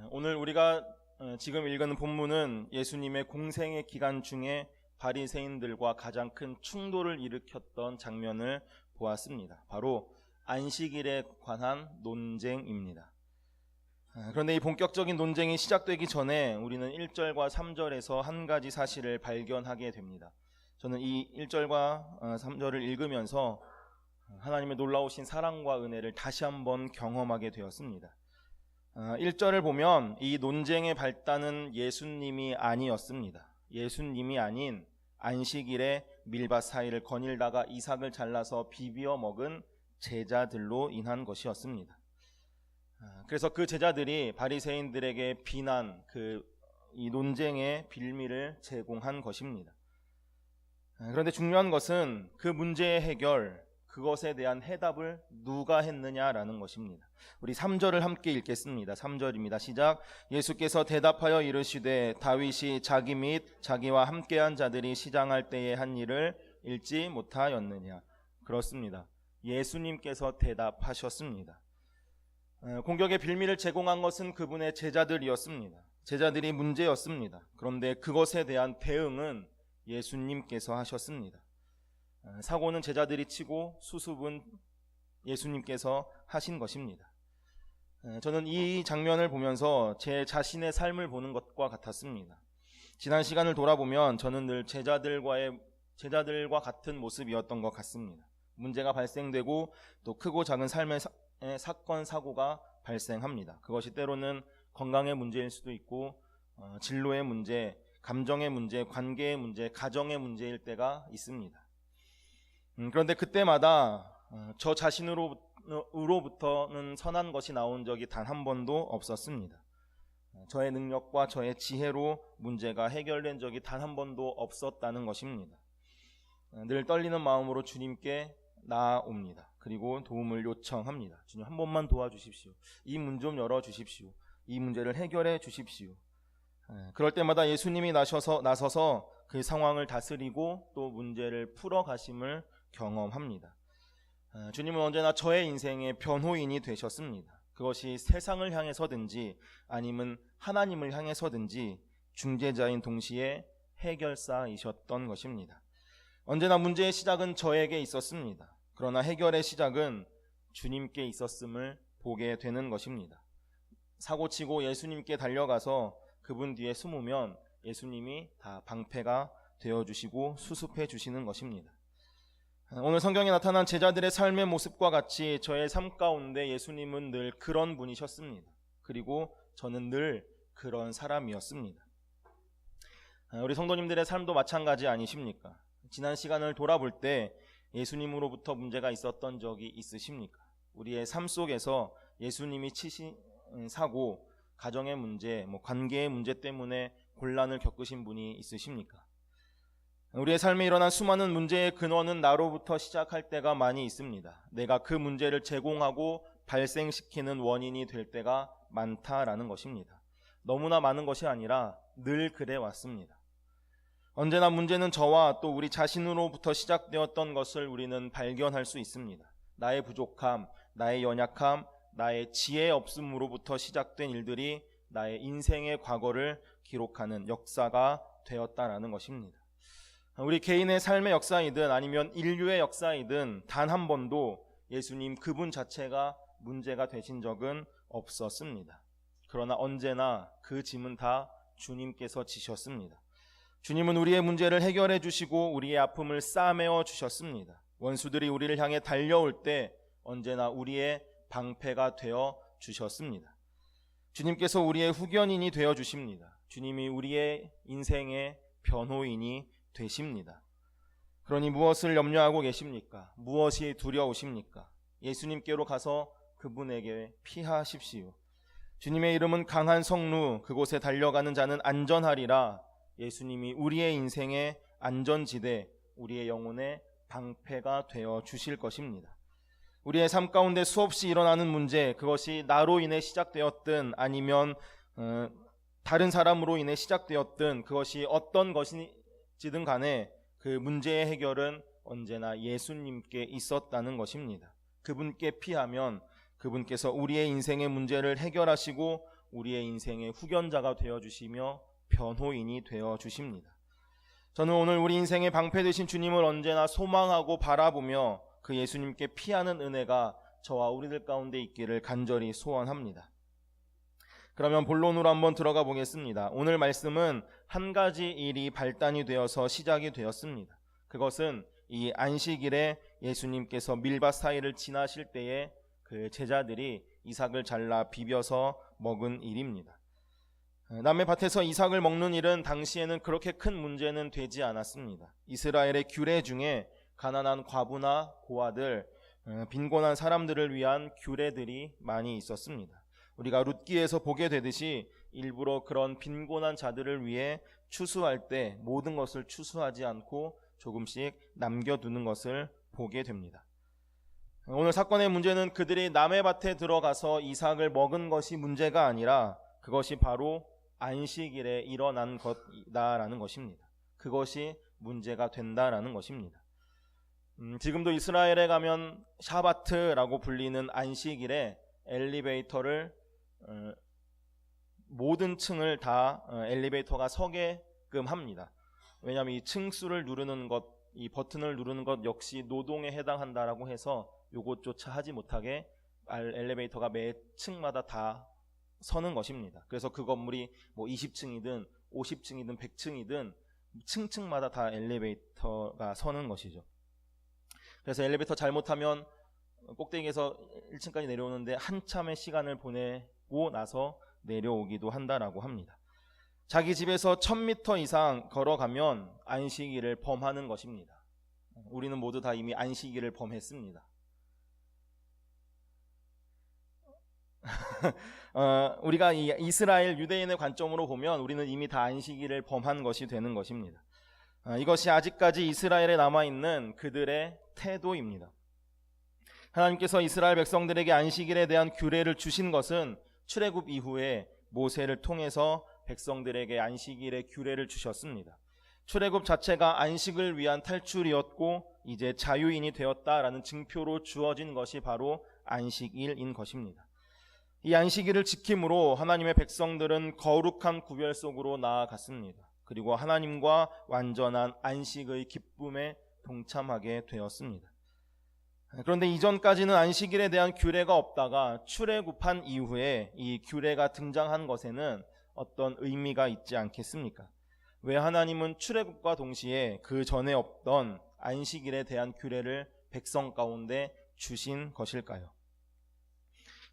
오늘 우리가 지금 읽은 본문은 예수님의 공생의 기간 중에 바리새인들과 가장 큰 충돌을 일으켰던 장면을 보았습니다. 바로 안식일에 관한 논쟁입니다. 그런데 이 본격적인 논쟁이 시작되기 전에 우리는 1절과 3절에서 한 가지 사실을 발견하게 됩니다. 저는 이 1절과 3절을 읽으면서 하나님의 놀라우신 사랑과 은혜를 다시 한번 경험하게 되었습니다. 1절을 보면 이 논쟁의 발단은 예수님이 아니었습니다. 예수님이 아닌 안식일에 밀밭 사이를 거닐다가 이삭을 잘라서 비벼 먹은 제자들로 인한 것이었습니다. 그래서 그 제자들이 바리새인들에게 비난, 이 논쟁의 빌미를 제공한 것입니다. 그런데 중요한 것은 그 문제의 해결, 그것에 대한 해답을 누가 했느냐라는 것입니다. 우리 3절을 함께 읽겠습니다. 3절입니다. 시작. 예수께서 대답하여 이르시되 다윗이 자기 및 자기와 함께한 자들이 시장할 때에 한 일을 읽지 못하였느냐. 그렇습니다. 예수님께서 대답하셨습니다. 공격의 빌미를 제공한 것은 그분의 제자들이었습니다. 제자들이 문제였습니다. 그런데 그것에 대한 대응은 예수님께서 하셨습니다. 사고는 제자들이 치고 수습은 예수님께서 하신 것입니다. 저는 이 장면을 보면서 제 자신의 삶을 보는 것과 같았습니다. 지난 시간을 돌아보면 저는 늘 제자들과 같은 모습이었던 것 같습니다. 문제가 발생되고 또 크고 작은 삶의 사건 사고가 발생합니다. 그것이 때로는 건강의 문제일 수도 있고 진로의 문제, 감정의 문제, 관계의 문제, 가정의 문제일 때가 있습니다. 그런데 그때마다 저 자신으로부터는 선한 것이 나온 적이 단 한 번도 없었습니다. 저의 능력과 저의 지혜로 문제가 해결된 적이 단 한 번도 없었다는 것입니다. 늘 떨리는 마음으로 주님께 나아옵니다. 그리고 도움을 요청합니다. 주님, 한 번만 도와주십시오. 이 문 좀 열어주십시오. 이 문제를 해결해 주십시오. 그럴 때마다 예수님이 나서서 그 상황을 다스리고 또 문제를 풀어가심을 경험합니다. 주님은 언제나 저의 인생의 변호인이 되셨습니다. 그것이 세상을 향해서든지 아니면 하나님을 향해서든지 중재자인 동시에 해결사이셨던 것입니다. 언제나 문제의 시작은 저에게 있었습니다. 그러나 해결의 시작은 주님께 있었음을 보게 되는 것입니다. 사고치고 예수님께 달려가서 그분 뒤에 숨으면 예수님이 다 방패가 되어주시고 수습해 주시는 것입니다. 오늘 성경에 나타난 제자들의 삶의 모습과 같이 저의 삶 가운데 예수님은 늘 그런 분이셨습니다. 그리고 저는 늘 그런 사람이었습니다. 우리 성도님들의 삶도 마찬가지 아니십니까? 지난 시간을 돌아볼 때 예수님으로부터 문제가 있었던 적이 있으십니까? 우리의 삶 속에서 예수님이 치신 사고, 가정의 문제, 관계의 문제 때문에 곤란을 겪으신 분이 있으십니까? 우리의 삶에 일어난 수많은 문제의 근원은 나로부터 시작할 때가 많이 있습니다. 내가 그 문제를 제공하고 발생시키는 원인이 될 때가 많다라는 것입니다. 너무나 많은 것이 아니라 늘 그래 왔습니다. 언제나 문제는 저와 또 우리 자신으로부터 시작되었던 것을 우리는 발견할 수 있습니다. 나의 부족함, 나의 연약함, 나의 지혜 없음으로부터 시작된 일들이 나의 인생의 과거를 기록하는 역사가 되었다라는 것입니다. 우리 개인의 삶의 역사이든 아니면 인류의 역사이든 단 한 번도 예수님 그분 자체가 문제가 되신 적은 없었습니다. 그러나 언제나 그 짐은 다 주님께서 지셨습니다. 주님은 우리의 문제를 해결해 주시고 우리의 아픔을 싸매어 주셨습니다. 원수들이 우리를 향해 달려올 때 언제나 우리의 방패가 되어 주셨습니다. 주님께서 우리의 후견인이 되어 주십니다. 주님이 우리의 인생의 변호인이 되십니다. 그러니 무엇을 염려하고 계십니까? 무엇이 두려우십니까? 예수님께로 가서 그분에게 피하십시오. 주님의 이름은 강한 성루, 그곳에 달려가는 자는 안전하리라. 예수님이 우리의 인생의 안전지대, 우리의 영혼의 방패가 되어 주실 것입니다. 우리의 삶 가운데 수없이 일어나는 문제, 그것이 나로 인해 시작되었든 아니면 다른 사람으로 인해 시작되었든 그것이 어떤 것이든 간에 그 문제의 해결은 언제나 예수님께 있었다는 것입니다. 그분께 피하면 그분께서 우리의 인생의 문제를 해결하시고 우리의 인생의 후견자가 되어주시며 변호인이 되어주십니다. 저는 오늘 우리 인생의 방패 되신 주님을 언제나 소망하고 바라보며 그 예수님께 피하는 은혜가 저와 우리들 가운데 있기를 간절히 소원합니다. 그러면 본론으로 한번 들어가 보겠습니다. 오늘 말씀은 한 가지 일이 발단이 되어서 시작이 되었습니다. 그것은 이 안식일에 예수님께서 밀밭 사이를 지나실 때에 그 제자들이 이삭을 잘라 비벼서 먹은 일입니다. 남의 밭에서 이삭을 먹는 일은 당시에는 그렇게 큰 문제는 되지 않았습니다. 이스라엘의 규례 중에 가난한 과부나 고아들, 빈곤한 사람들을 위한 규례들이 많이 있었습니다. 우리가 룻기에서 보게 되듯이 일부러 그런 빈곤한 자들을 위해 추수할 때 모든 것을 추수하지 않고 조금씩 남겨두는 것을 보게 됩니다. 오늘 사건의 문제는 그들이 남의 밭에 들어가서 이삭을 먹은 것이 문제가 아니라 그것이 바로 안식일에 일어난 것이다라는 것입니다. 그것이 문제가 된다라는 것입니다. 지금도 이스라엘에 가면 샤바트라고 불리는 안식일에 엘리베이터를 모든 층을 다 엘리베이터가 서게끔 합니다. 왜냐하면 이 층수를 누르는 것, 이 버튼을 누르는 것 역시 노동에 해당한다라고 해서 요것조차 하지 못하게 엘리베이터가 매 층마다 다 서는 것입니다. 그래서 그 건물이 뭐 20층이든 50층이든 100층이든 층층마다 다 엘리베이터가 서는 것이죠. 그래서 엘리베이터 잘못하면 꼭대기에서 1층까지 내려오는데 한참의 시간을 보내고 나서 내려오기도 한다라고 합니다. 자기 집에서 1000m 이상 걸어가면 안식일을 범하는 것입니다. 우리는 모두 다 이미 안식일을 범했습니다. 우리가 이 이스라엘 유대인의 관점으로 보면 우리는 이미 다 안식일을 범한 것이 되는 것입니다. 이것이 아직까지 이스라엘에 남아있는 그들의 태도입니다. 하나님께서 이스라엘 백성들에게 안식일에 대한 규례를 주신 것은 출애굽 이후에 모세를 통해서 백성들에게 안식일의 규례를 주셨습니다. 출애굽 자체가 안식을 위한 탈출이었고 이제 자유인이 되었다라는 증표로 주어진 것이 바로 안식일인 것입니다. 이 안식일을 지킴으로 하나님의 백성들은 거룩한 구별 속으로 나아갔습니다. 그리고 하나님과 완전한 안식의 기쁨에 동참하게 되었습니다. 그런데 이전까지는 안식일에 대한 규례가 없다가 출애굽한 이후에 이 규례가 등장한 것에는 어떤 의미가 있지 않겠습니까? 왜 하나님은 출애굽과 동시에 그 전에 없던 안식일에 대한 규례를 백성 가운데 주신 것일까요?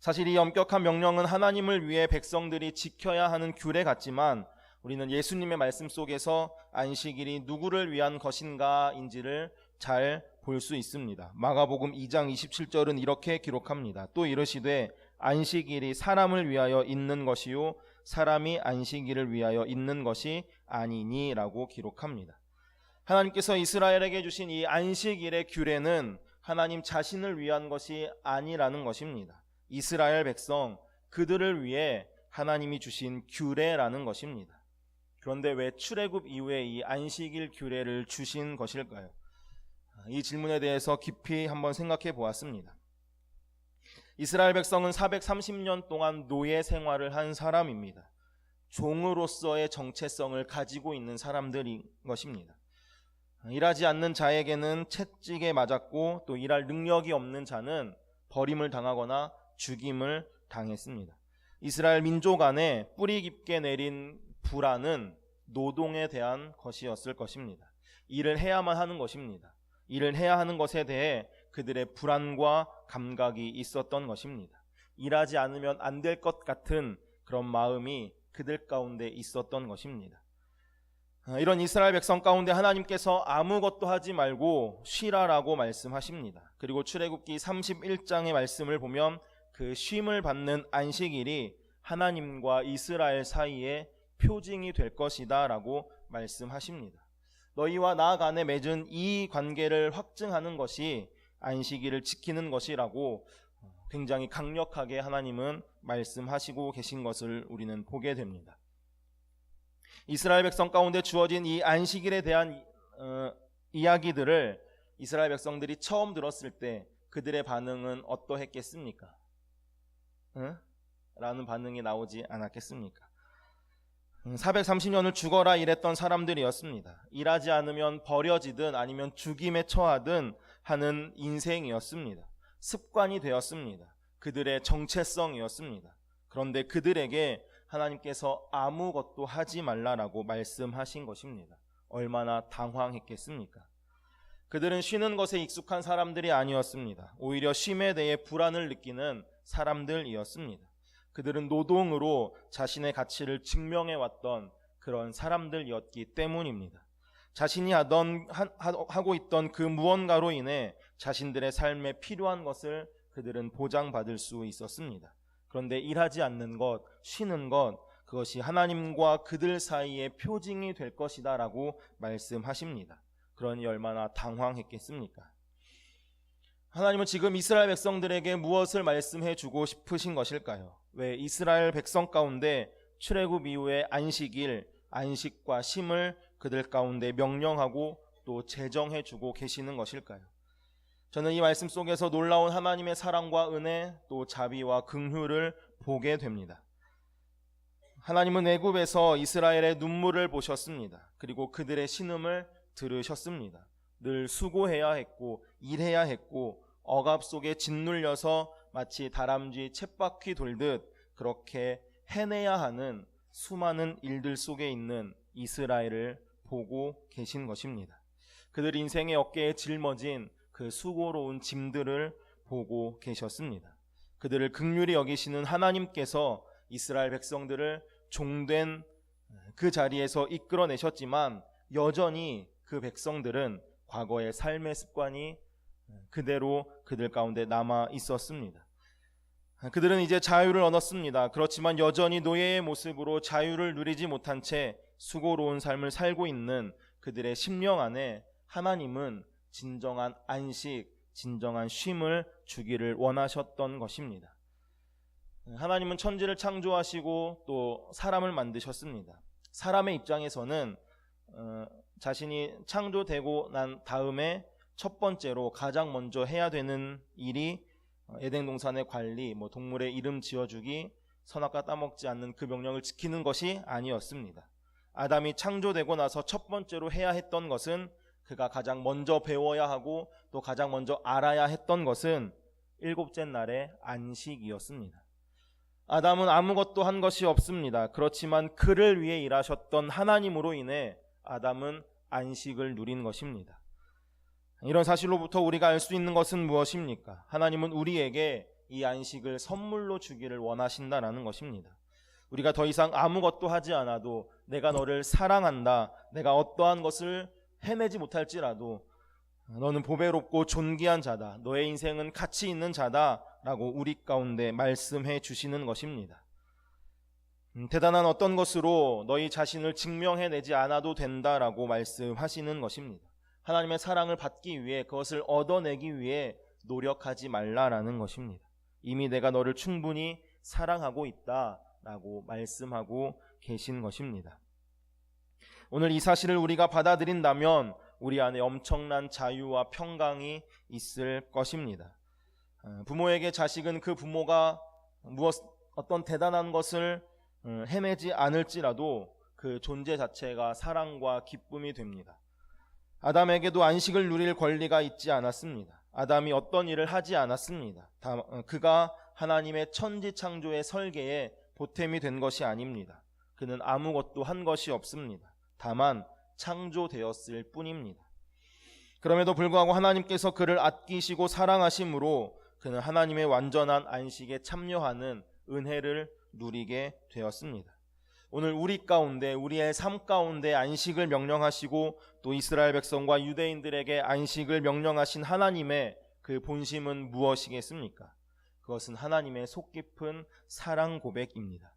사실 이 엄격한 명령은 하나님을 위해 백성들이 지켜야 하는 규례 같지만 우리는 예수님의 말씀 속에서 안식일이 누구를 위한 것인가인지를 잘 볼 수 있습니다. 마가복음 2장 27절은 이렇게 기록합니다. 또 이르시되 안식일이 사람을 위하여 있는 것이요 사람이 안식일을 위하여 있는 것이 아니니라고 기록합니다. 하나님께서 이스라엘에게 주신 이 안식일의 규례는 하나님 자신을 위한 것이 아니라는 것입니다. 이스라엘 백성 그들을 위해 하나님이 주신 규례라는 것입니다. 그런데 왜 출애굽 이후에 이 안식일 규례를 주신 것일까요? 이 질문에 대해서 깊이 한번 생각해 보았습니다. 이스라엘 백성은 430년 동안 노예 생활을 한 사람입니다. 종으로서의 정체성을 가지고 있는 사람들인 것입니다. 일하지 않는 자에게는 채찍에 맞았고 또 일할 능력이 없는 자는 버림을 당하거나 죽임을 당했습니다. 이스라엘 민족 안에 뿌리 깊게 내린 불안은 노동에 대한 것이었을 것입니다. 일을 해야만 하는 것입니다. 일을 해야 하는 것에 대해 그들의 불안과 감각이 있었던 것입니다. 일하지 않으면 안 될 것 같은 그런 마음이 그들 가운데 있었던 것입니다. 이런 이스라엘 백성 가운데 하나님께서 아무것도 하지 말고 쉬라라고 말씀하십니다. 그리고 출애굽기 31장의 말씀을 보면 그 쉼을 받는 안식일이 하나님과 이스라엘 사이에 표징이 될 것이다 라고 말씀하십니다. 너희와 나 간에 맺은 이 관계를 확증하는 것이 안식일을 지키는 것이라고 굉장히 강력하게 하나님은 말씀하시고 계신 것을 우리는 보게 됩니다. 이스라엘 백성 가운데 주어진 이 안식일에 대한 이야기들을 이스라엘 백성들이 처음 들었을 때 그들의 반응은 어떠했겠습니까? 라는 반응이 나오지 않았겠습니까? 430년을 죽어라 일했던 사람들이었습니다. 일하지 않으면 버려지든 아니면 죽임에 처하든 하는 인생이었습니다. 습관이 되었습니다. 그들의 정체성이었습니다. 그런데 그들에게 하나님께서 아무것도 하지 말라라고 말씀하신 것입니다. 얼마나 당황했겠습니까? 그들은 쉬는 것에 익숙한 사람들이 아니었습니다. 오히려 쉼에 대해 불안을 느끼는 사람들이었습니다. 그들은 노동으로 자신의 가치를 증명해왔던 그런 사람들이었기 때문입니다. 자신이 하고 있던 그 무언가로 인해 자신들의 삶에 필요한 것을 그들은 보장받을 수 있었습니다. 그런데 일하지 않는 것, 쉬는 것, 그것이 하나님과 그들 사이의 표징이 될 것이다 라고 말씀하십니다. 그러니 얼마나 당황했겠습니까? 하나님은 지금 이스라엘 백성들에게 무엇을 말씀해 주고 싶으신 것일까요? 왜 이스라엘 백성 가운데 출애굽 이후에 안식일, 안식과 쉼을 그들 가운데 명령하고 또 제정해 주고 계시는 것일까요? 저는 이 말씀 속에서 놀라운 하나님의 사랑과 은혜, 또 자비와 긍휼을 보게 됩니다. 하나님은 애굽에서 이스라엘의 눈물을 보셨습니다. 그리고 그들의 신음을 들으셨습니다. 늘 수고해야 했고 일해야 했고 억압 속에 짓눌려서 마치 다람쥐 쳇바퀴 돌듯 그렇게 해내야 하는 수많은 일들 속에 있는 이스라엘을 보고 계신 것입니다. 그들 인생의 어깨에 짊어진 그 수고로운 짐들을 보고 계셨습니다. 그들을 긍휼히 여기시는 하나님께서 이스라엘 백성들을 종된 그 자리에서 이끌어내셨지만 여전히 그 백성들은 과거의 삶의 습관이 그대로 그들 가운데 남아 있었습니다. 그들은 이제 자유를 얻었습니다. 그렇지만 여전히 노예의 모습으로 자유를 누리지 못한 채 수고로운 삶을 살고 있는 그들의 심령 안에 하나님은 진정한 안식, 진정한 쉼을 주기를 원하셨던 것입니다. 하나님은 천지를 창조하시고 또 사람을 만드셨습니다. 사람의 입장에서는 자신이 창조되고 난 다음에 첫 번째로 가장 먼저 해야 되는 일이 에덴 동산의 관리, 동물의 이름 지어주기, 선악과 따먹지 않는 그 명령을 지키는 것이 아니었습니다. 아담이 창조되고 나서 첫 번째로 해야 했던 것은 그가 가장 먼저 배워야 하고 또 가장 먼저 알아야 했던 것은 일곱째 날의 안식이었습니다. 아담은 아무것도 한 것이 없습니다. 그렇지만 그를 위해 일하셨던 하나님으로 인해 아담은 안식을 누린 것입니다. 이런 사실로부터 우리가 알 수 있는 것은 무엇입니까? 하나님은 우리에게 이 안식을 선물로 주기를 원하신다라는 것입니다. 우리가 더 이상 아무것도 하지 않아도 내가 너를 사랑한다, 내가 어떠한 것을 해내지 못할지라도 너는 보배롭고 존귀한 자다, 너의 인생은 가치 있는 자다 라고 우리 가운데 말씀해 주시는 것입니다. 대단한 어떤 것으로 너희 자신을 증명해내지 않아도 된다라고 말씀하시는 것입니다. 하나님의 사랑을 받기 위해, 그것을 얻어내기 위해 노력하지 말라라는 것입니다. 이미 내가 너를 충분히 사랑하고 있다라고 말씀하고 계신 것입니다. 오늘 이 사실을 우리가 받아들인다면 우리 안에 엄청난 자유와 평강이 있을 것입니다. 부모에게 자식은 그 부모가 어떤 대단한 것을 해내지 않을지라도 그 존재 자체가 사랑과 기쁨이 됩니다. 아담에게도 안식을 누릴 권리가 있지 않았습니다. 아담이 어떤 일을 하지 않았습니다. 그가 하나님의 천지 창조의 설계에 보탬이 된 것이 아닙니다. 그는 아무것도 한 것이 없습니다. 다만 창조되었을 뿐입니다. 그럼에도 불구하고 하나님께서 그를 아끼시고 사랑하심으로 그는 하나님의 완전한 안식에 참여하는 은혜를 누리게 되었습니다. 오늘 우리 가운데, 우리의 삶 가운데 안식을 명령하시고 또 이스라엘 백성과 유대인들에게 안식을 명령하신 하나님의 그 본심은 무엇이겠습니까? 그것은 하나님의 속 깊은 사랑 고백입니다.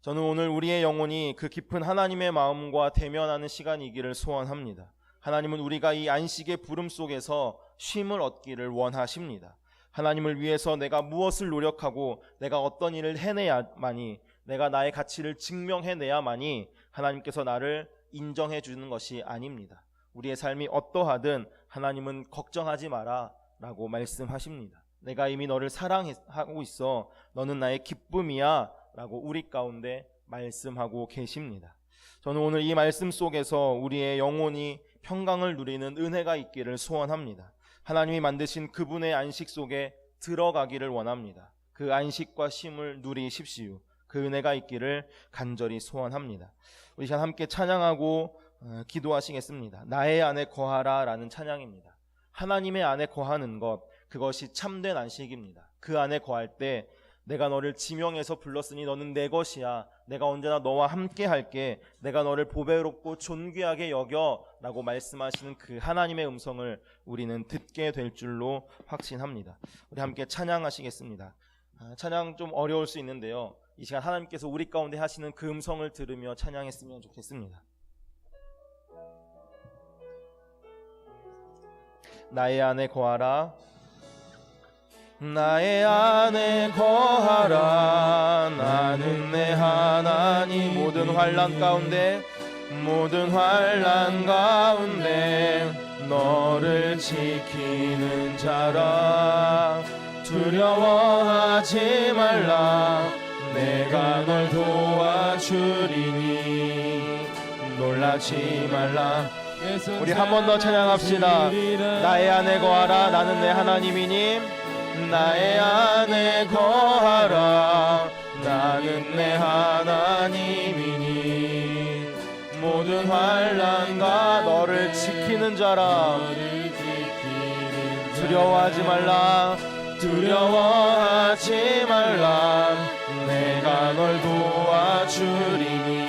저는 오늘 우리의 영혼이 그 깊은 하나님의 마음과 대면하는 시간이기를 소원합니다. 하나님은 우리가 이 안식의 부름 속에서 쉼을 얻기를 원하십니다. 하나님을 위해서 내가 무엇을 노력하고 내가 어떤 일을 해내야만이, 내가 나의 가치를 증명해내야만이 하나님께서 나를 인정해 주는 것이 아닙니다. 우리의 삶이 어떠하든 하나님은 걱정하지 마라 라고 말씀하십니다. 내가 이미 너를 사랑하고 있어. 너는 나의 기쁨이야 라고 우리 가운데 말씀하고 계십니다. 저는 오늘 이 말씀 속에서 우리의 영혼이 평강을 누리는 은혜가 있기를 소원합니다. 하나님이 만드신 그분의 안식 속에 들어가기를 원합니다. 그 안식과 쉼을 누리십시오. 그 은혜가 있기를 간절히 소원합니다. 우리 시간 함께 찬양하고 기도하시겠습니다. 나의 안에 거하라 라는 찬양입니다. 하나님의 안에 거하는 것, 그것이 참된 안식입니다. 그 안에 거할 때 내가 너를 지명해서 불렀으니 너는 내 것이야. 내가 언제나 너와 함께 할게. 내가 너를 보배롭고 존귀하게 여겨 라고 말씀하시는 그 하나님의 음성을 우리는 듣게 될 줄로 확신합니다. 우리 함께 찬양하시겠습니다. 찬양 좀 어려울 수 있는데요, 이 시간 하나님께서 우리 가운데 하시는 그 음성을 들으며 찬양했으면 좋겠습니다. 나의 안에 거하라. 나의 안에 거하라. 나는 내 하나님. 모든 환난 가운데 너를 지키는 자라. 두려워하지 말라. 내가 널 도와주리니 놀라지 말라. 우리 한 번 더 찬양합시다. 나의 안에 거하라. 나는 내 하나님이니. 나의 안에 거하라. 나는 내 하나님이니. 모든 환난과 너를 지키는 자라. 두려워하지 말라. 두려워하지 말라. 내가 널 도와주리니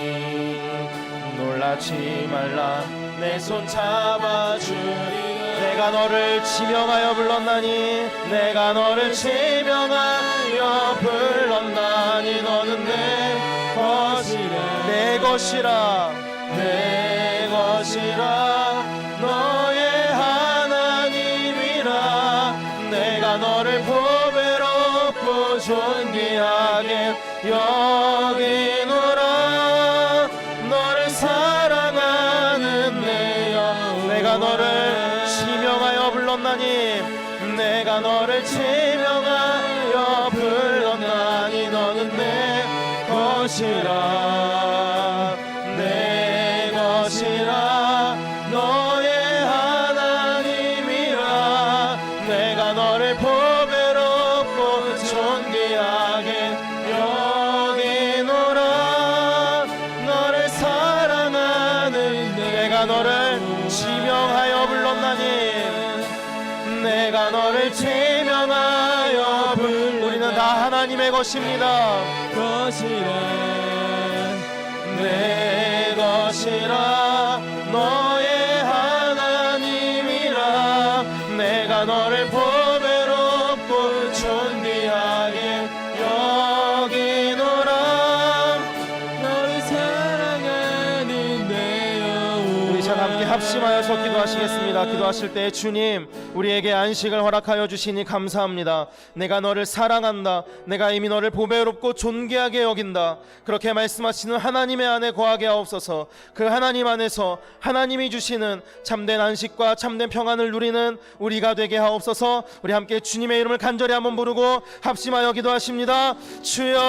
놀라지 말라. 내 손 잡아주리니. 내가 너를 지명하여 불렀나니. 내가 너를 지명하여 불렀나니. 너는 내 것이라. 내 것이라. 내 것이라. 너의 하나님이라. 내가 너를 보배롭고 존귀하게 여기노라. 너를 사랑하는 내 영. 내가 너를 지명하여 불렀나니. 내가 너를 지명하여 불렀나니. 너는 내 것이라. 내 것이라. 너의 하나님이라. 내가 너를 보배롭고 존귀하게 여기노라. 너를 사랑하는 내가 너를 지명하여 불렀나니. 내가 너를 지명하여 우리는 다 하나님의 것입니다. 내 것이라. 너의 하나님이라. 내가 너를 보배롭고 존귀하게 여기노라. 너를 사랑하는 내 영혼. 우리 자 함께 합심하여서 기도하시겠습니다. 기도하실 때 주님, 우리에게 안식을 허락하여 주시니 감사합니다. 내가 너를 사랑한다. 내가 이미 너를 보배롭고 존귀하게 여긴다. 그렇게 말씀하시는 하나님의 안에 거하게 하옵소서. 그 하나님 안에서 하나님이 주시는 참된 안식과 참된 평안을 누리는 우리가 되게 하옵소서. 우리 함께 주님의 이름을 간절히 한번 부르고 합심하여 기도하십니다. 주여,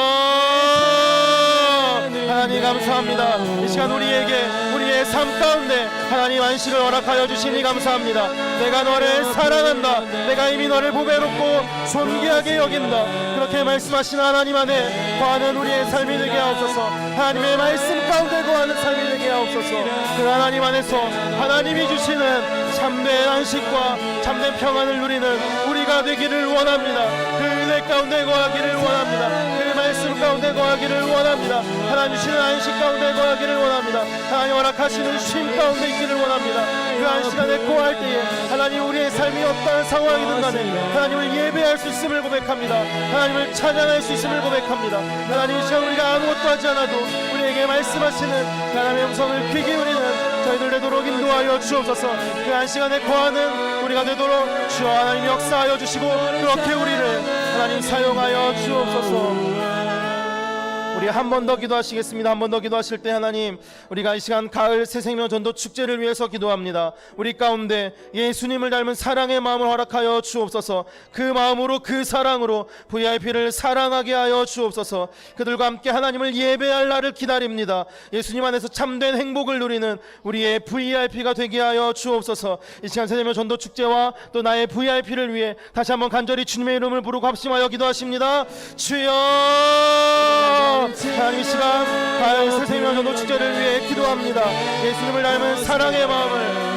하나님 감사합니다. 이 시간 우리의 삶 가운데 하나님 안식을 허락하여 주시니 감사합니다. 내가 너를 사랑한다. 내가 이미 너를 보배롭고 존귀하게 여긴다. 그렇게 말씀하시는 하나님 안에 거하는 우리의 삶이 되게 하옵소서. 하나님의 말씀 가운데 거하는 삶이 되게 하옵소서. 그 하나님 안에서 하나님이 주시는 참된 안식과 참된 평안을 누리는 우리가 되기를 원합니다. 그 은혜 가운데 거하기를 원합니다. 그 말씀 가운데 거하기를 원합니다. 하나님 주시는 안식 가운데 거하기를 원합니다. 하나님 허락하시는 쉼 가운데 있기를 원합니다. 그 안식안에 거할 때에 하나님 우리의 삶이 어떠한 상황이든 간에 하나님을 예배할 수 있음을 고백합니다. 하나님을 찬양할 수 있음을 고백합니다. 하나님 이 시간 우리가 아무것도 하지 않아도 우리에게 말씀하시는 하나님의 음성을 귀 기울이는 저희들 되도록 인도하여 주옵소서. 그 안식안에 거하는 우리가 되도록 주여 하나님 역사하여 주시고 그렇게 우리를 하나님 사용하여 주옵소서. 우리 우리 한 번 더 기도하시겠습니다. 한 번 더 기도하실 때 하나님, 우리가 이 시간 가을 새생명 전도 축제를 위해서 기도합니다. 우리 가운데 예수님을 닮은 사랑의 마음을 허락하여 주옵소서. 그 마음으로, 그 사랑으로 VIP를 사랑하게 하여 주옵소서. 그들과 함께 하나님을 예배할 날을 기다립니다. 예수님 안에서 참된 행복을 누리는 우리의 VIP가 되게 하여 주옵소서. 이 시간 새생명 전도 축제와 또 나의 VIP를 위해 다시 한번 간절히 주님의 이름을 부르고 합심하여 기도하십니다. 주여, 하나님 이 시간 가을 새생명 전도 축제를 위해 기도합니다. 예수님을 닮은 사랑의 마음을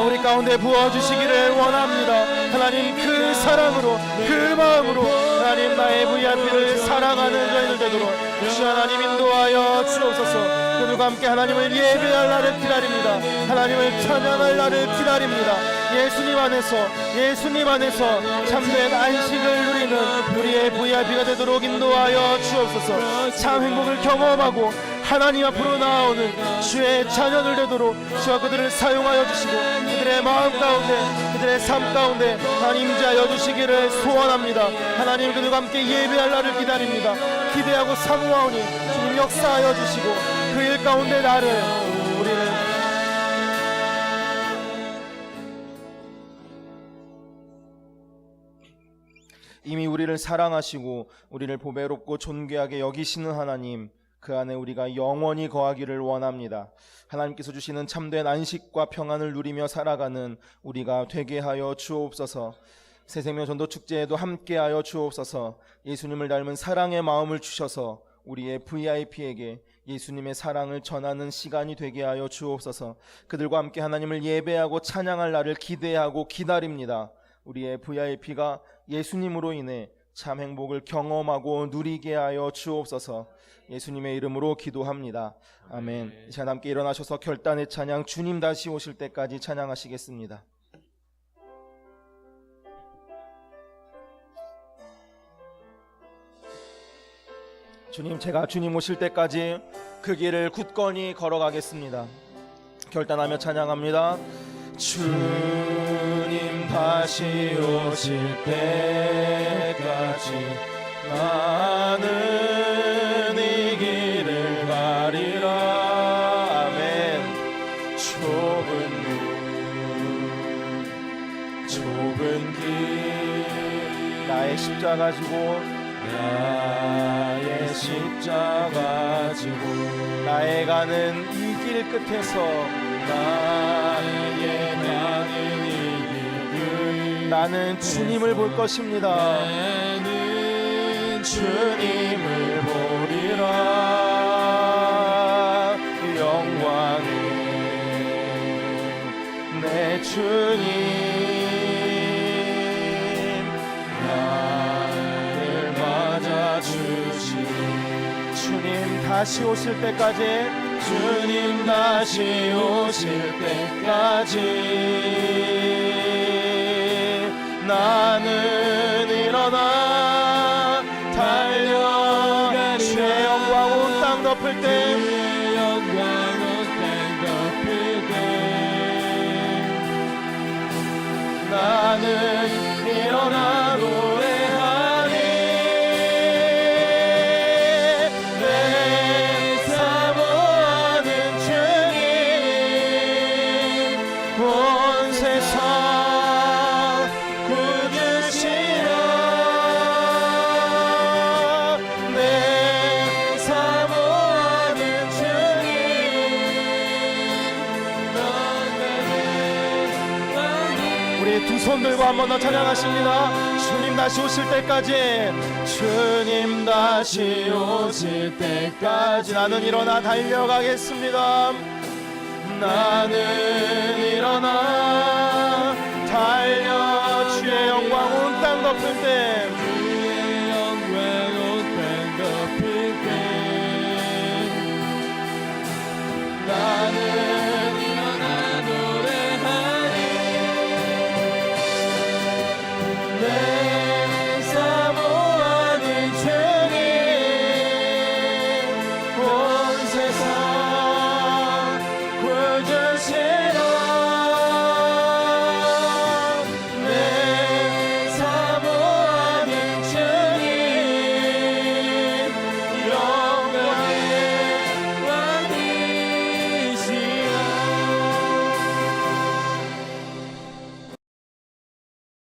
우리 가운데 부어주시기를 원합니다. 하나님, 그 사랑으로, 그 마음으로 하나님 나의 VIP를 사랑하는 저희들 되도록 주 하나님 인도하여 주옵소서. 그들과 함께 하나님을 예배할 날을 기다립니다. 하나님을 찬양할 날을 기다립니다. 예수님 안에서 참된 안식을 누리는 우리의 VIP가 되도록 인도하여 주옵소서. 참 행복을 경험하고 하나님 앞으로 나아오는 주의 자녀들 되도록 주와 그들을 사용하여 주시고 그들의 마음 가운데, 그들의 삶 가운데 하나님 임재하여 주시기를 소원합니다. 하나님, 그들과 함께 예배할 날을 기다립니다. 기대하고 사모하오니 주님 역사하여 주시고 그 일 가운데 나를, 우리를 이미 우리를 사랑하시고 우리를 보배롭고 존귀하게 여기시는 하나님, 그 안에 우리가 영원히 거하기를 원합니다. 하나님께서 주시는 참된 안식과 평안을 누리며 살아가는 우리가 되게 하여 주옵소서. 새생명 전도 축제에도 함께하여 주옵소서. 예수님을 닮은 사랑의 마음을 주셔서 우리의 VIP에게 예수님의 사랑을 전하는 시간이 되게 하여 주옵소서. 그들과 함께 하나님을 예배하고 찬양할 날을 기대하고 기다립니다. 우리의 VIP가 예수님으로 인해 참 행복을 경험하고 누리게 하여 주옵소서. 예수님의 이름으로 기도합니다. 아멘. 이 시간 함께 일어나셔서 결단의 찬양, 주님 다시 오실 때까지 찬양하시겠습니다. 주님, 제가 주님 오실 때까지 그 길을 굳건히 걸어가겠습니다. 결단하며 찬양합니다. 주님 다시 오실 때까지 나는 이 길을 가리라. 아멘. 좁은 길, 나의 십자가 지고, 나의 십자가 지고, 나의 가는 이 길 끝에서 나는 주님을 볼 것입니다. 나는 주님을 보리라. 영광은 내 주님, 나를 맞아주시. 주님 다시 오실 때까지, 주님 다시 오실 때까지 나는 일어나 달려가리라. 주의 영광 온 땅 덮을 때, 나는 일어나 노래하리. 내 사모하는 주님, 온 세상 구주시라. 내 사모하는 주님, 우리 두 손 들고 한 번 더 찬양하십니다. 주님 다시 오실 때까지, 주님 다시 오실 때까지 나는 일어나 달려가겠습니다. 나는 일어나 달려 주의 영광 온 땅 덮을 때